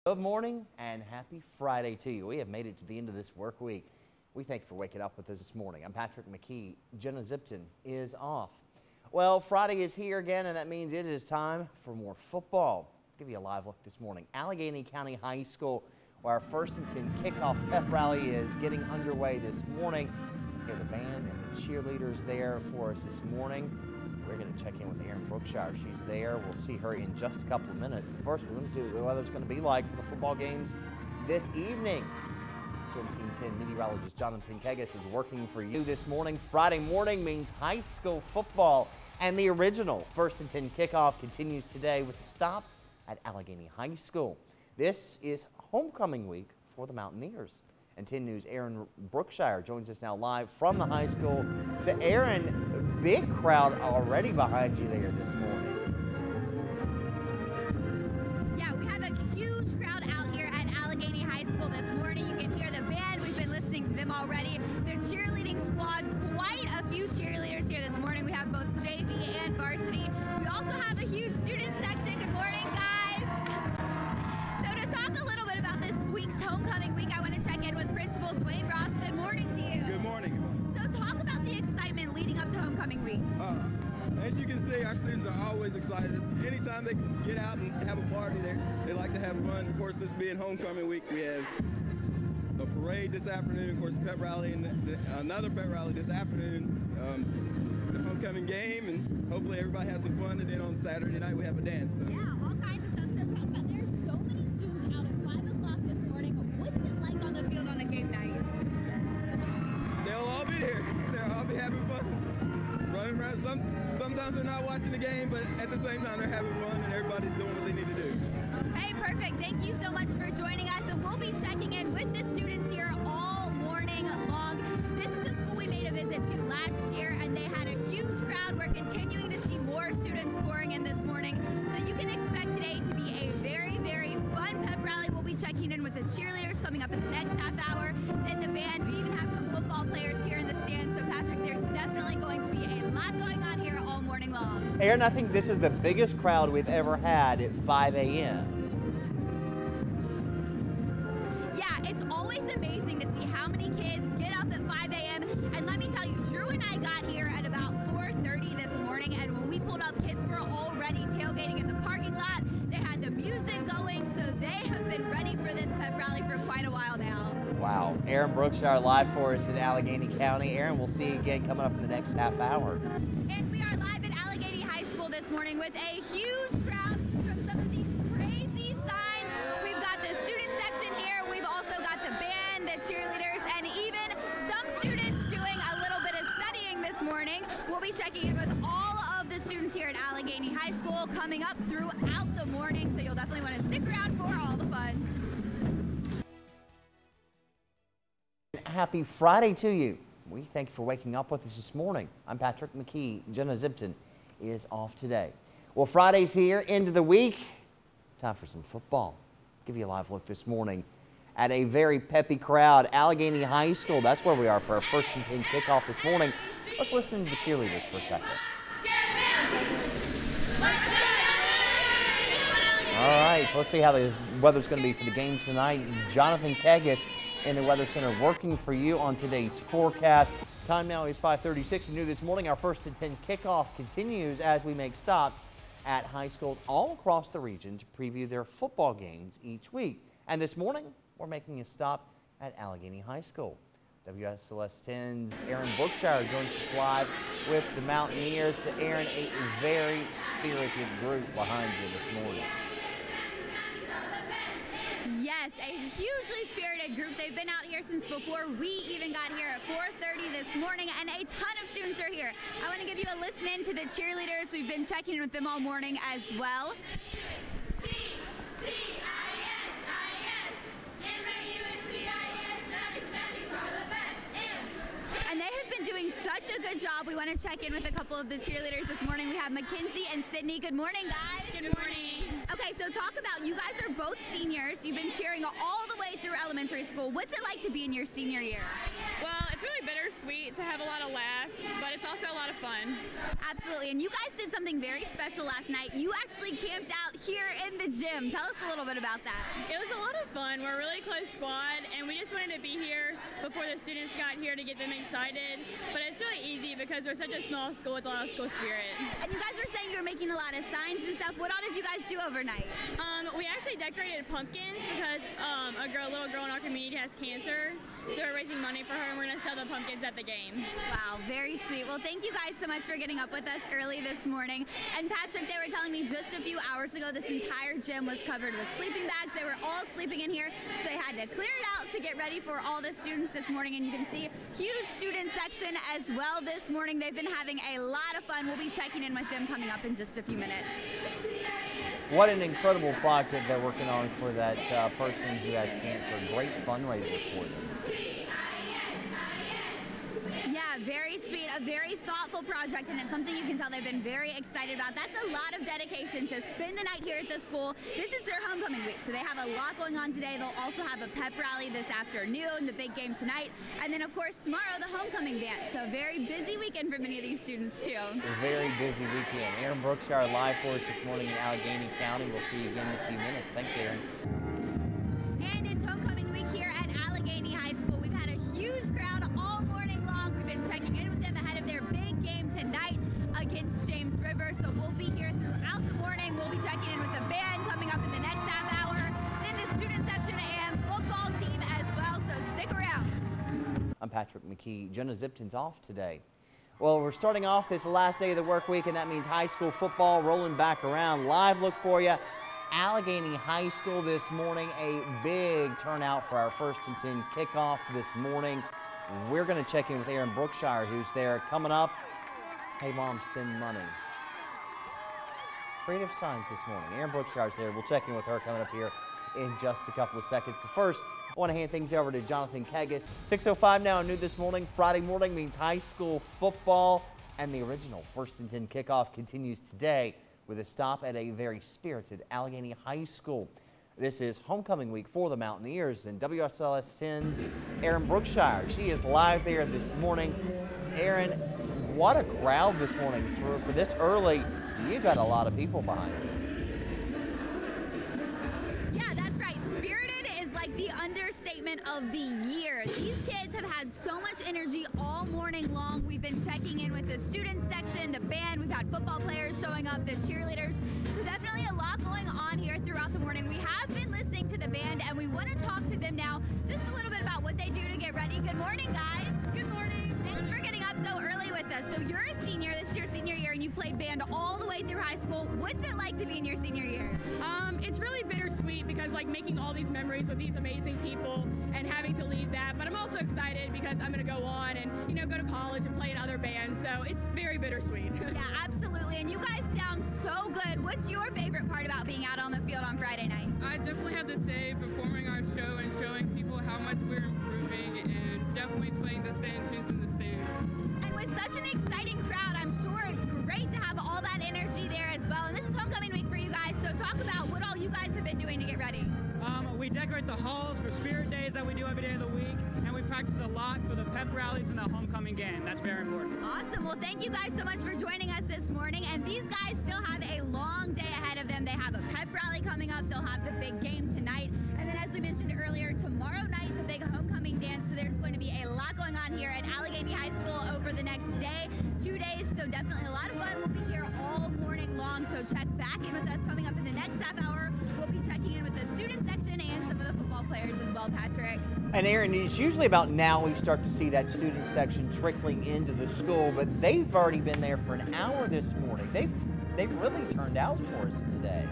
Good morning and happy Friday to you. We have made it to the end of this work week. We thank you for waking up with us this morning. I'm Patrick McKee. Jenna Zipton is off. Well, Friday is here again, and that means it is time for more football. I'll give you a live look this morning. Alleghany County High School, where our 1st and 10 kickoff pep rally is getting underway this morning. You hear the band and the cheerleaders there for us this morning. We're going to check in with Erin Brookshire. She's there. We'll see her in just a couple of minutes. But first, we're going to see what the weather's going to be like for the football games this evening. Storm Team 10 meteorologist Jonathan Kegis is working for you this morning. Friday morning means high school football, and the original 1st and 10 kickoff continues today with a stop at Alleghany High School. This is homecoming week for the Mountaineers. And 10 News' Erin Brookshire joins us now live from the high school. So, Erin, big crowd already behind you there this morning. Yeah, we have a huge crowd out here at Alleghany High School this morning. You can hear the band. We've been listening to them already. The cheerleading squad, quite a few cheerleaders here this morning. We have both JV and varsity. We also have a huge student section. Good morning, guys. So to talk a little bit about this week's homecoming week, I want to check in with Principal Dwayne Ross. Good morning to you. Good morning. So talk about the excitement leading up to homecoming week. As you can see, our students are always excited. Anytime they get out and have a party, they like to have fun. Of course, this being homecoming week, we have a parade this afternoon, of course, a pep rally, and another pep rally this afternoon, the homecoming game, and hopefully everybody has some fun. And then on Saturday night, we have a dance. So. Yeah, all kinds of stuff. So talk about, there's so many students out at 5 o'clock this morning. What's it like on the field on a game night? They'll all be there. They'll all be having fun, running around. Sometimes they're not watching the game, but at the same time, they're having fun, and everybody's doing what they need to do. Okay, perfect. Thank you so much for joining us, and we'll be checking in with the students here all morning long. This is a school we made a visit to last year, and they had a huge crowd. We're continuing to see more students pouring in this morning, so you can expect today to be a very, very fun pep rally. We'll be checking in with the cheerleaders coming up in the next half hour, then the band. We even have some football players here in the stands, so Patrick, there's definitely going to be a lot going on here all morning long. Erin, I think this is the biggest crowd we've ever had at 5 a.m. Yeah, it's always amazing to see how many kids get up at 5 a.m. And let me tell you, Drew and I got here at about 4:30 this morning, and when we pulled up, kids were already tailgating in the parking lot. They had the music going, so they have been ready for this pep rally for quite a while now. Wow. Erin Brookshire live for us in Alleghany County. Erin, we'll see you again coming up in the next half hour. And we are live at Alleghany High School this morning with a huge crowd from some of these crazy signs. We've got the student section here. We've also got the band, the cheerleaders, and even some students doing a little bit of studying this morning. We'll be checking in with all of the students here at Alleghany High School coming up throughout the morning, so you'll definitely want to stick around for all the fun. Happy Friday to you. We thank you for waking up with us this morning. I'm Patrick McKee. Jenna Zipton is off today. Well, Friday's here, end of the week. Time for some football. Give you a live look this morning at a very peppy crowd. Alleghany High School, that's where we are for our 1st and 10 kickoff this morning. Let's listen to the cheerleaders for a second. All right, let's see how the weather's going to be for the game tonight. Jonathan Kegis in the Weather Center working for you on today's forecast. Time now is 5:36. New this morning, our 1st and 10 kickoff continues as we make stops at high schools all across the region to preview their football games each week. And this morning, we're making a stop at Alleghany High School. WSLS 10's Erin Brookshire joins us live with the Mountaineers. So Erin, a very spirited group behind you this morning. Yes, a hugely spirited group. They've been out here since before we even got here at 4:30 this morning, and a ton of students are here. I want to give you a listen in to the cheerleaders. We've been checking in with them all morning as well. And they have been doing such a good job. We want to check in with a couple of the cheerleaders this morning. We have Mackenzie and Sydney. Good morning, guys. Good morning. Okay, so talk about, you guys are both seniors. You've been cheering all the way through elementary school. What's it like to be in your senior year? Well, it's It's really bittersweet to have a lot of laughs, but it's also a lot of fun. Absolutely, and you guys did something very special last night. You actually camped out here in the gym. Tell us a little bit about that. It was a lot of fun. We're a really close squad, and we just wanted to be here before the students got here to get them excited. But it's really easy because we're such a small school with a lot of school spirit. And you guys were saying you were making a lot of signs and stuff. What all did you guys do overnight? We actually decorated pumpkins because a little girl in our community has cancer, so we're raising money for her, and we're going to sell the pumpkins at the game. Wow, very sweet. Well, thank you guys so much for getting up with us early this morning. And Patrick, they were telling me just a few hours ago this entire gym was covered with sleeping bags. They were all sleeping in here, so they had to clear it out to get ready for all the students this morning. And you can see huge student section as well this morning. They've been having a lot of fun. We'll be checking in with them coming up in just a few minutes. What an incredible project they're working on for that person who has cancer. Great fundraiser for them. Yeah, very sweet, a very thoughtful project, and it's something you can tell they've been very excited about. That's a lot of dedication to spend the night here at the school. This is their homecoming week, so they have a lot going on today. They'll also have a pep rally this afternoon, the big game tonight, and then of course tomorrow the homecoming dance. So a very busy weekend for many of these students too. A very busy weekend. Aaron Brookshire live for us this morning in Alleghany County. We'll see you again in a few minutes. Thanks, Aaron. And it's homecoming week here at Alleghany High School. We've had a huge crowd all morning long. We've been checking in with them ahead of their big game tonight against James River. So we'll be here throughout the morning. We'll be checking in with the band coming up in the next half hour, then the student section and football team as well. So stick around. I'm Patrick McKee. Jenna Zipton's off today. Well, we're starting off this last day of the work week, and that means high school football rolling back around. Live look for you. Alleghany High School this morning, a big turnout for our 1st and 10 kickoff this morning. We're going to check in with Aaron Brookshire, who's there coming up. Hey, Mom, send money. Creative signs this morning. Aaron Brookshire's there. We'll check in with her coming up here in just a couple of seconds. But first, I want to hand things over to Jonathan Keggis. 6:05 now, new this morning. Friday morning means high school football, and the original 1st and 10 kickoff continues today with a stop at a very spirited Alleghany High School. This is homecoming week for the Mountaineers, and WSLS 10's Aaron Brookshire. She is live there this morning. Aaron, what a crowd this morning. For this early, you got a lot of people behind you. Yeah, that's right. Spirited is like the understatement of the year. These kids have had so much energy all morning long. We've been checking in with the student section, the band. We've had football players showing up, the cheerleaders. So definitely a lot going on here throughout the morning. We have been listening to the band, and we want to talk to them now just a little bit about what they do to get ready. Good morning, guys. Good morning. Thanks for getting up so early with us. So you're a senior. This is your senior year, and you played band all the way through high school. What's it like to be in your senior year? It's really bittersweet because like making all these memories with these amazing people and having to leave that, but I'm also excited because I'm going to go on and go to college and play in other bands, so it's very bittersweet. Yeah, absolutely, and you guys sound so good. What's your favorite part about being out on the field on Friday night? I definitely have to say performing our show and showing people how much we're improving, and definitely playing the stand tunes in the stands. And with such an exciting crowd, I'm sure it's great to have all that energy there as well. And this is homecoming week for you guys, so talk about what all you guys have been doing to get ready. We decorate the halls for spirit days that we do every day of the week, and we practice a lot for the pep rallies and the homecoming game. That's very important. Awesome. Well, thank you guys so much for joining us this morning. And these guys still have a long day ahead of them. They have a pep rally coming up. They'll have the big game tonight. And then as we mentioned earlier, tomorrow night, the big homecoming dance. So there's going to be a lot going on here at Alleghany High School over the next day, 2 days. So definitely a lot of fun. We'll be here all morning long. So check back in with us coming up in the next half hour. We'll be checking in with the student section and some of the football players as well, Patrick. And Aaron, it's usually about now we start to see that student section trickling into the school, but they've already been there for an hour this morning. They've really turned out for us today.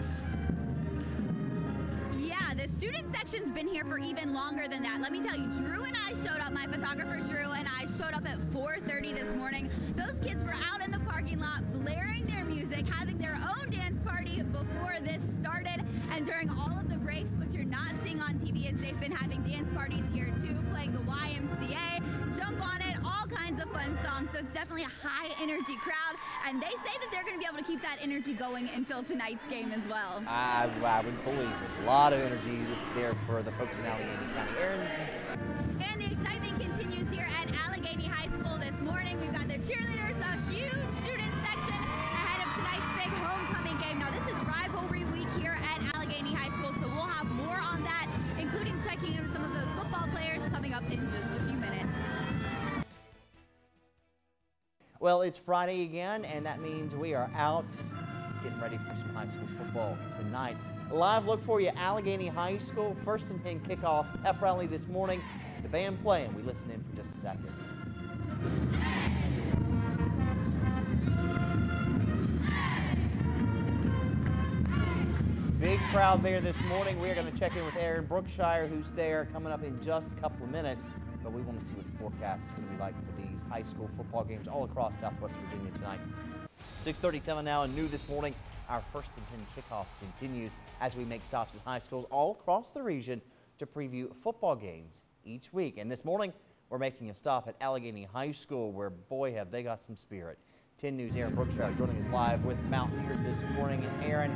Yeah, the student section's been here for even longer than that. Let me tell you, Drew and I showed up, my photographer Drew and I showed up at 4:30 this morning. Those kids were out in the parking lot blaring their music, having their own dance party before this started. And during all of the breaks, what you're not seeing on TV is they've been having dance parties here too, playing the YMCA, jump on it, all kinds of fun one song, so it's definitely a high energy crowd, and they say that they're going to be able to keep that energy going until tonight's game as well. I would believe it. A lot of energy there for the folks in Alleghany County. Aaron? And the excitement continues here at Alleghany High School this morning. We've got the cheerleaders, a huge student section ahead of tonight's big homecoming game. Now, this is rivalry week here at Alleghany High School, so we'll have more on that, including checking in with some of those football players coming up in just a few minutes. Well, it's Friday again, and that means we are out getting ready for some high school football tonight. A live look for you, Alleghany High School, 1st and 10 kickoff pep rally this morning. The band playing. We listen in for just a second. Big crowd there this morning. We are going to check in with Aaron Brookshire, who's there coming up in just a couple of minutes. But we want to see what the forecast is going to be like for these high school football games all across Southwest Virginia tonight. 6:37 now, and new this morning, our 1st and 10 kickoff continues as we make stops at high schools all across the region to preview football games each week. And this morning, we're making a stop at Alleghany High School, where, boy, have they got some spirit. 10 News' Aaron Brookshire joining us live with Mountaineers this morning. And Aaron,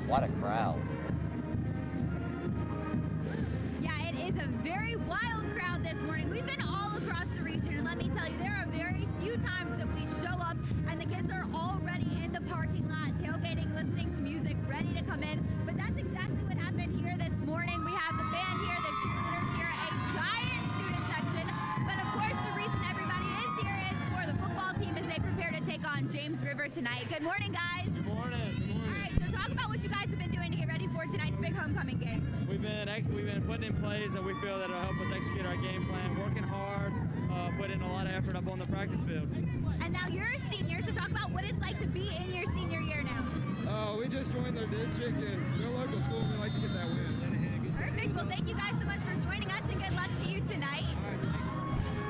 what a crowd. Yeah, it is a very wild crowd this morning. We've been all across the region, and let me tell you, there are very few times that we show up and the kids are already in the parking lot, tailgating, listening to music, ready to come in. But that's exactly what happened here this morning. We have the band here, the cheerleaders here, a giant student section. But of course, the reason everybody is here is for the football team as they prepare to take on James River tonight. Good morning, guys. Good morning. Good morning. All right, so talk about what you guys have been doing to get ready for tonight's big homecoming game. We've been putting in plays that we feel that will help us execute our game plan, working hard, putting a lot of effort up on the practice field. And now you're a senior, so talk about what it's like to be in your senior year now. We just joined their district, and they're a local school, and we like to get that win. Perfect. Well, thank you guys so much for joining us, and good luck to you tonight.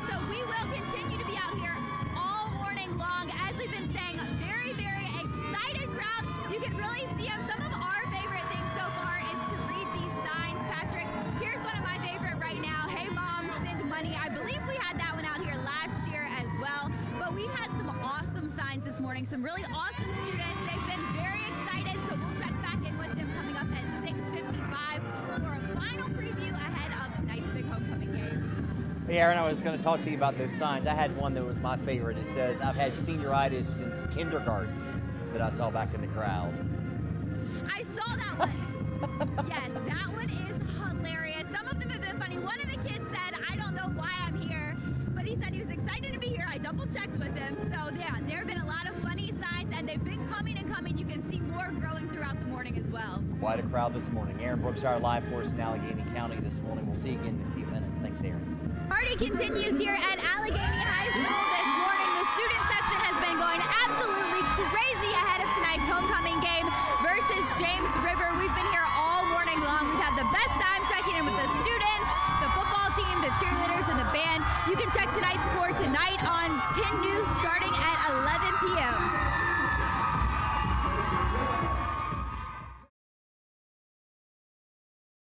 So we will continue to be out here all morning long. As we've been saying, a very, very excited crowd. You can really see them. Some of our favorite things so far is to read these signs. Patrick, here's one of my favorite right now. Hey, Mom, send money. I believe we had that one out here last year as well. But we've had some awesome signs this morning, some really awesome students. They've been very excited, so we'll check back in with them coming up at 6:55 for a final preview ahead of tonight's big homecoming game. Hey, Aaron, I was going to talk to you about those signs. I had one that was my favorite. It says, "I've had senioritis since kindergarten," that I saw back in the crowd. I saw that one. Yes, that one is hilarious. Some of them have been funny. One of the kids said, "I don't know why I'm here," but he said he was excited to be here. I double checked with him. So yeah, there have been a lot of funny signs, and they've been coming and coming. You can see more growing throughout the morning as well. Quite a crowd this morning. Aaron Brookshire live for us in Alleghany County this morning. We'll see you again in a few minutes. Thanks, Aaron. Party continues here at Alleghany High School this morning. The student section has been going absolutely crazy ahead of tonight's homecoming game versus James River. We've been here all morning long. We've had the best time checking in with the students, the football team, the cheerleaders, and the band. You can check tonight's score tonight on 10 News starting